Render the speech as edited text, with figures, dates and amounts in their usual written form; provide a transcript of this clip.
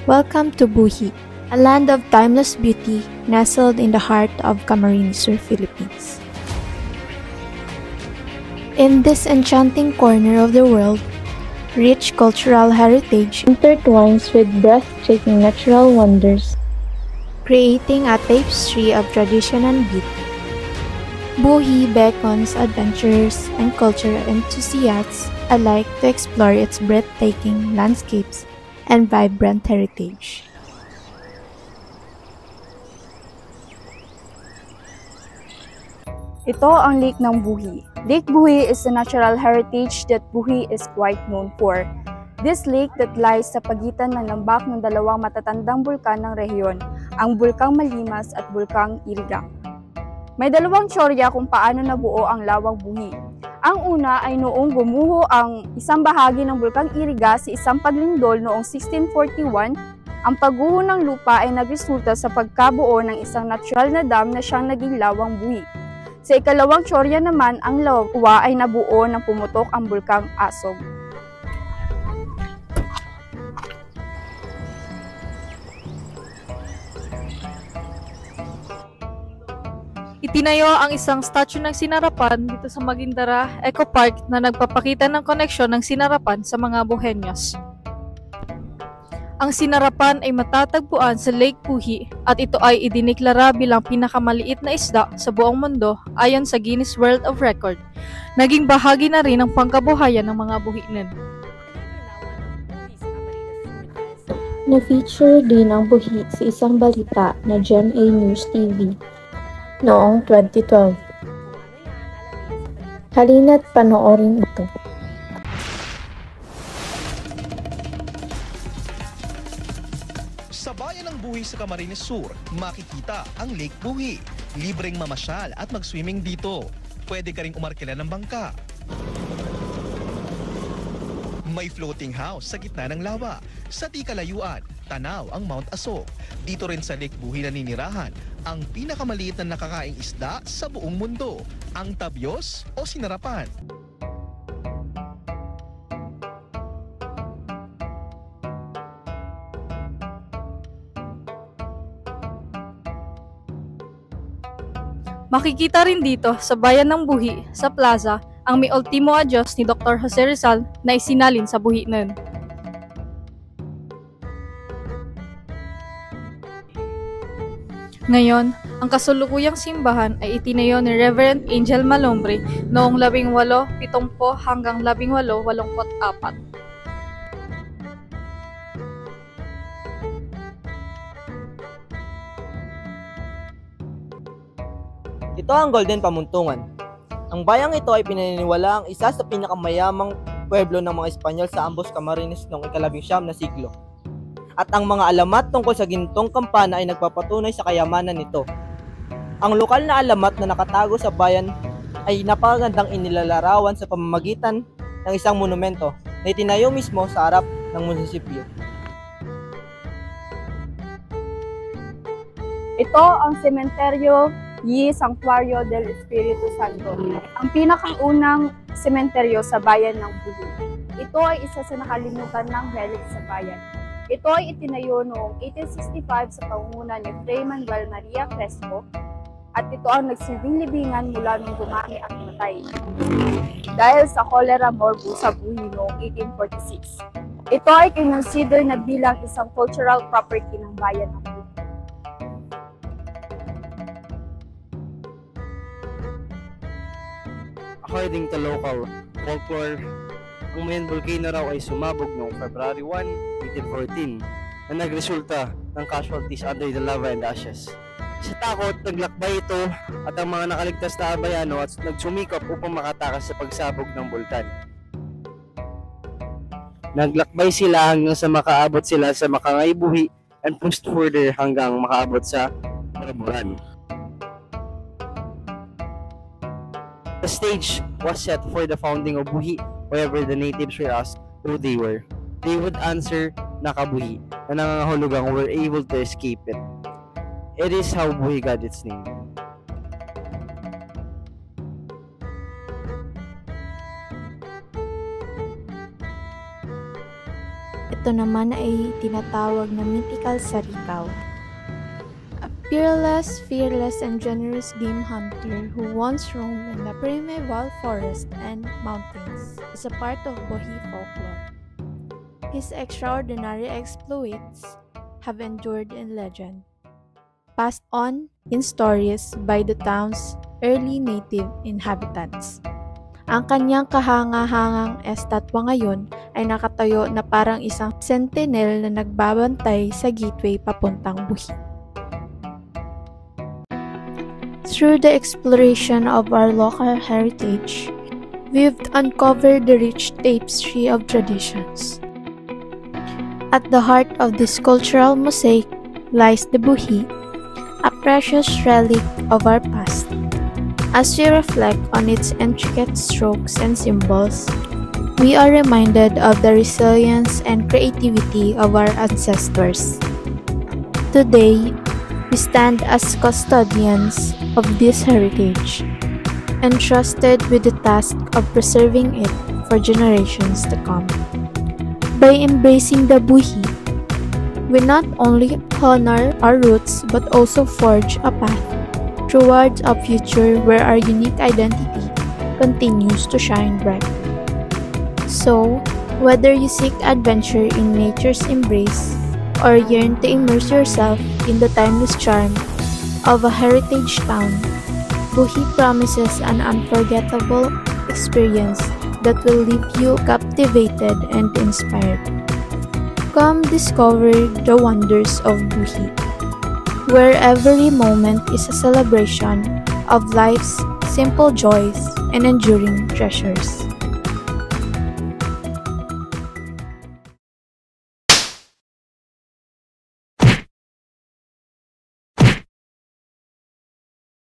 Welcome to Buhi, a land of timeless beauty nestled in the heart of Camarines Sur, Philippines. In this enchanting corner of the world, rich cultural heritage intertwines with breathtaking natural wonders, creating a tapestry of tradition and beauty. Buhi beckons adventurers and cultural enthusiasts alike to explore its breathtaking landscapes and vibrant heritage. Ito ang lake ng Buhi. Lake Buhi is a natural heritage that Buhi is quite known for. This lake that lies sa pagitan ng lambak ng dalawang matatandang bulkan ng rehiyon, ang Bulkang Malimas at Bulkang Iriga. May dalawang tsorya kung paano nabuo ang lawang Buhi. Ang una ay noong gumuho ang isang bahagi ng Bulkang Iriga sa isang paglindol noong 1641, ang pagguho ng lupa ay nagresulta sa pagkabuo ng isang natural na dam na siyang naging lawang Buhi. Sa ikalawang tsorya naman, ang lawa ay nabuo nang pumutok ang Bulkang Asog. Itinayo ang isang statue ng Sinarapan dito sa Magindara Eco Park na nagpapakita ng koneksyon ng Sinarapan sa mga Buhenyos. Ang Sinarapan ay matatagpuan sa Lake Buhi at ito ay idiniklara bilang pinakamaliit na isda sa buong mundo ayon sa Guinness World of Record. Naging bahagi na rin ng pangkabuhayan ng mga buhinin. Na-feature din ang Buhi sa isang balita na GMA News TV noong 2012. Halina't panoorin ito. Sa bayan ng Buhi sa Camarines Sur, makikita ang Lake Buhi. Libreng mamasyal at mag-swimming dito. Pwede ka ring umarkila ng bangka. May floating house sa gitna ng lawa. Sa di kalayuan, tanaw ang Mount Asok. Dito rin sa Lake Buhi naninirahan ang pinakamaliit na nakakaing isda sa buong mundo, ang tabyos o sinarapan. Makikita rin dito sa bayan ng Buhi, sa plaza, ang may ultimo adios ni Dr. Jose Rizal na isinalin sa Buhi nun. Ngayon, ang kasulukuyang simbahan ay itinayo ni Reverend Angel Malombre noong 1870 hanggang 1884. Ito ang Golden Pamuntungan. Ang bayang ito ay pinaniniwala ang isa sa pinakamayamang pueblo ng mga Espanyol sa ambos Camarines noong ika-19 na siglo. At ang mga alamat tungkol sa gintong kampana ay nagpapatunay sa kayamanan nito. Ang lokal na alamat na nakatago sa bayan ay napakagandang inilalarawan sa pamamagitan ng isang monumento na itinayo mismo sa harap ng munisipyo. Ito ang sementeryo y Santuario del Espiritu Santo, ang pinakaunang sementeryo sa bayan ng Buhi. Ito ay isa sa nakalimutan ng relic sa bayan. Ito ay itinayo noong 1865 sa pangunguna ni Fray Manuel Maria Crespo at ito ang nagsilbing libingan mula nung dumami at matay dahil sa cholera morbus sa Buhi noong 1846. Ito ay kinonsider na bilang isang cultural property ng bayan ng Buhi. According to local folklore, ang main volcano raw ay sumabog noong February 1, 1814 na nagresulta ng casualties under the lava and ashes. Sa takot, naglakbay ito at ang mga nakaligtas na bayano at nagsumikap upang makatakas sa pagsabog ng bulkan. Naglakbay sila hanggang sa makaabot sila sa Makangay Buhi and pushed further hanggang makaabot sa Baraburan. The stage was set for the founding of Buhi. Wherever the natives were asked who they were, they would answer Nakabuhi, na nangangahulugang were able to escape it. It is how Buhi got its name. Ito naman ay tinatawag na mythical Sarikaw. A fearless, and generous game hunter who once roamed in the primeval forest and mountains is a part of Buhi folklore. His extraordinary exploits have endured in legend, passed on in stories by the town's early native inhabitants. Ang kanyang kahanga-hangang estatwa ngayon ay nakatayo na parang isang sentinel na nagbabantay sa gateway papuntang Buhi. Through the exploration of our local heritage, we've uncovered the rich tapestry of traditions. At the heart of this cultural mosaic lies the Buhi, a precious relic of our past. As we reflect on its intricate strokes and symbols, we are reminded of the resilience and creativity of our ancestors. Today, we stand as custodians of this heritage, entrusted with the task of preserving it for generations to come. By embracing the Buhi, we not only honor our roots but also forge a path towards a future where our unique identity continues to shine bright. So, whether you seek adventure in nature's embrace or yearn to immerse yourself in the timeless charm of a heritage town, Buhi promises an unforgettable experience that will leave you captivated and inspired. Come discover the wonders of Buhi, where every moment is a celebration of life's simple joys and enduring treasures.